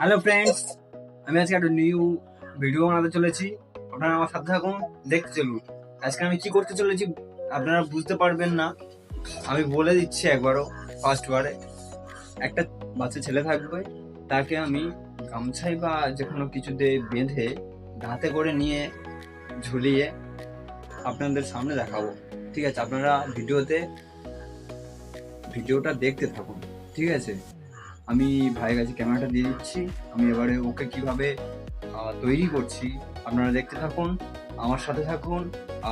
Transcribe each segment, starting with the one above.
Hello friends, আমি আজকে একটা নিউ ভিডিও বানাতে চলেছি। আপনারা আমার সাথে থাকুন, দেখতে চলুন। আজকে আমি কি করতে চলেছি আপনারা বুঝতে পারবেন না, আমি বলে দিচ্ছি একবারও। ফার্স্ট বারে একটা বাচ্চা ছেলে থাকবে, তাকে আমি গামছাই বা যে কোনো কিছুতে বেঁধে হাতে করে নিয়ে ঝুলিয়ে আপনাদের সামনে দেখাবো। ঠিক আছে, আপনারা ভিডিওটা দেখতে থাকুন। ঠিক আছে, আমি ভাইয়ের কাছে ক্যামেরাটা দিয়ে দিচ্ছি। আমি এবারে ওকে কিভাবে তৈরি করছি আপনারা দেখতে থাকুন, আমার সাথে থাকুন।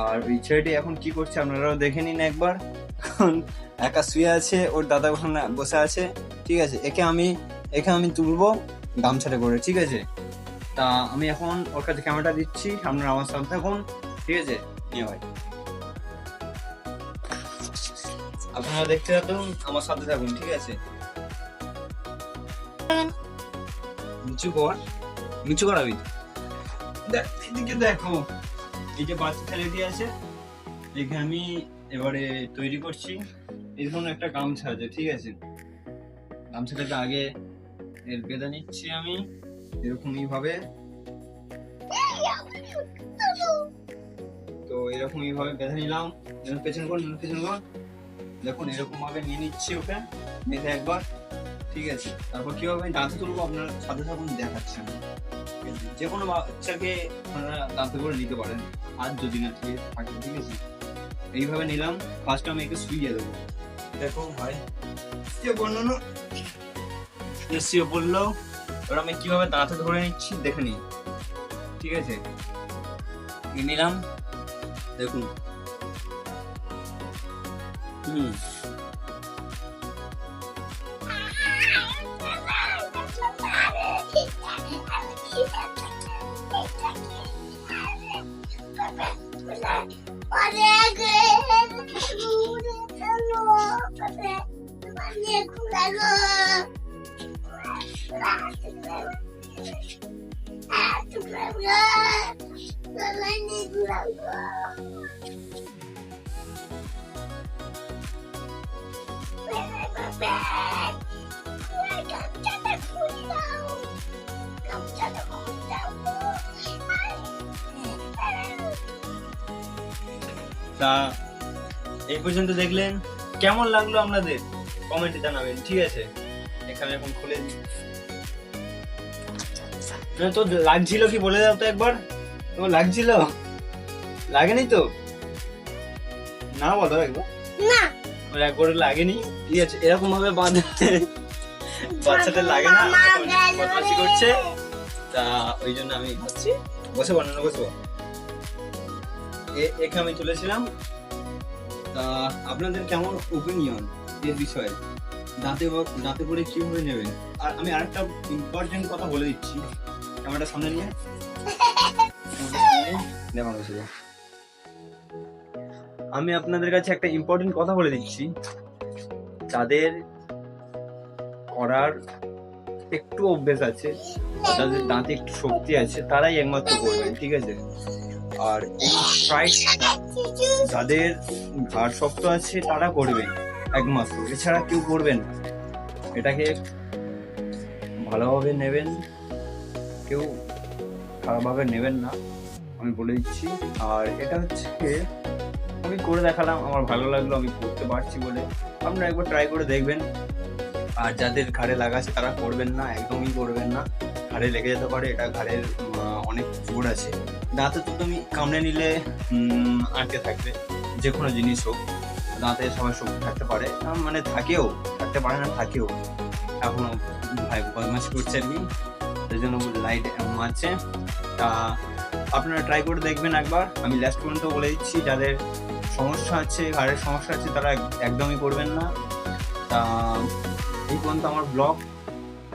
আর ওই ছেলেটি এখন কি করছে আপনারাও দেখে নিন একবার। এখন একা শুয়ে আছে, ওর দাদা ওখানে বসে আছে। ঠিক আছে, একে আমি তুলবো গামছাটা করে। ঠিক আছে, তা আমি এখন ওর কাছে ক্যামেরাটা দিচ্ছি, আপনারা আমার সাথে থাকুন। ঠিক আছে, নিয়ে ভাই আপনারা দেখতে থাকুন, আমার সাথে থাকুন। ঠিক আছে, নিচু করাবি। এদিকে দেখো, এই যে বাচ্চা ছেলেটি আছে, একে আমি এবারে তৈরি করছি। এই ধরুন একটা গামছা আছে, ঠিক আছে, গামছাটাকে আগে এর বেঁধে নিচ্ছি আমি এরকমই ভাবে। তো এরকমই ভাবে বেঁধে নিলাম। পেছন কর। দেখুন এরকম ভাবে নিয়ে নিচ্ছি ওকে বেঁধে একবার। ঠিক আছে, তারপর কিভাবে আমি দাঁতে তুলবো আপনার সাথে থাকুন, দেখাচ্ছি আমি। যে কোনো বাচ্চাকে আপনারা দাঁতে করে নিতে পারেন, আর যদি না ঠিক থাকে। ঠিক আছে, এইভাবে নিলাম। ফার্স্ট আমি একে শুইয়ে দেবো। দেখো ভাই, শুয়ে পড়লো। এবার আমি কিভাবে দাঁতে ধরে নিচ্ছি দেখে নিই। ঠিক আছে, নিলাম, দেখুন। তা এই পর্যন্ত দেখলেন, কেমন লাগলো আপনাদের কমেন্টে জানাবেন। ঠিক আছে, এখানে এখন খুলে দিই। তো লাগছিল কি বলে দাও তো একবার, তো লাগছিল? লাগেনি তো? না বলো একবার। না, একবার লাগেনি। ঠিক আছে, এরকম ভাবে বাঁধতে বাচ্চাটা লাগে না, বদমাশি করছে। তা ওই জন্য আমি ভাবছি বসে বানানো বসবো। একে আমি তুলেছিলাম। তা আপনাদের কেমন ওপিনিয়ন এর বিষয়ে, দাঁতে করে কিভাবে নেবেন? আর আমি আরেকটা ইম্পর্টেন্ট কথা বলে দিচ্ছি, ক্যামেরাটা সামনে নিয়ে আমি আপনাদের কাছে একটা ইম্পর্টেন্ট কথা বলে দিচ্ছি। যাদের করার একটু অভ্যেস আছে, যাদের দাঁতে একটু শক্তি আছে, তারাই একমাত্র করবেন। ঠিক আছে, আর এই স্ট্রাইক যাদের ঘাড় শক্ত আছে তারা করবেন একমাত্র, এছাড়া কেউ করবেন না। এটাকে ভালোভাবে নেবেন, কেউ খারাপভাবে নেবেন না, আমি বলে দিচ্ছি। আর এটা হচ্ছে আমি করে দেখালাম, আমার ভালো লাগলো, আমি করতে পারছি বলে। আপনারা একবার ট্রাই করে দেখবেন। আর যাদের ঘাড়ে লাগা আছে তারা করবেন না, একদমই করবেন না। ঘাড়ে লেগে যেতে পারে, এটা ঘাড়ের অনেক জোর আছে। দাঁতে তো তুমি কামড়ে নিলে আটকে থাকবে, যে কোনো জিনিস হোক। দাঁতে সবাই শক্তি থাকতে পারে, মানে থাকতে পারে না, থাকেও। এখনো ভাই বদমাশ করছে আর কি, সেই জন্য লাইট মারছে। তা আপনারা ট্রাই করে দেখবেন একবার। আমি লাস্ট পর্যন্ত বলে দিচ্ছি, যাদের সমস্যা আছে, ঘাড়ের সমস্যা আছে, তারা একদমই করবেন না। তা এই পর্যন্ত আমার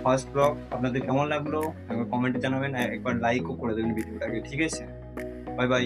ফার্স্ট ব্লগ। আপনাদের কেমন লাগলো একবার কমেন্টে জানাবেন, একবার লাইকও করে দেবেন ভিডিওটাকে। ঠিক আছে, বাই বাই।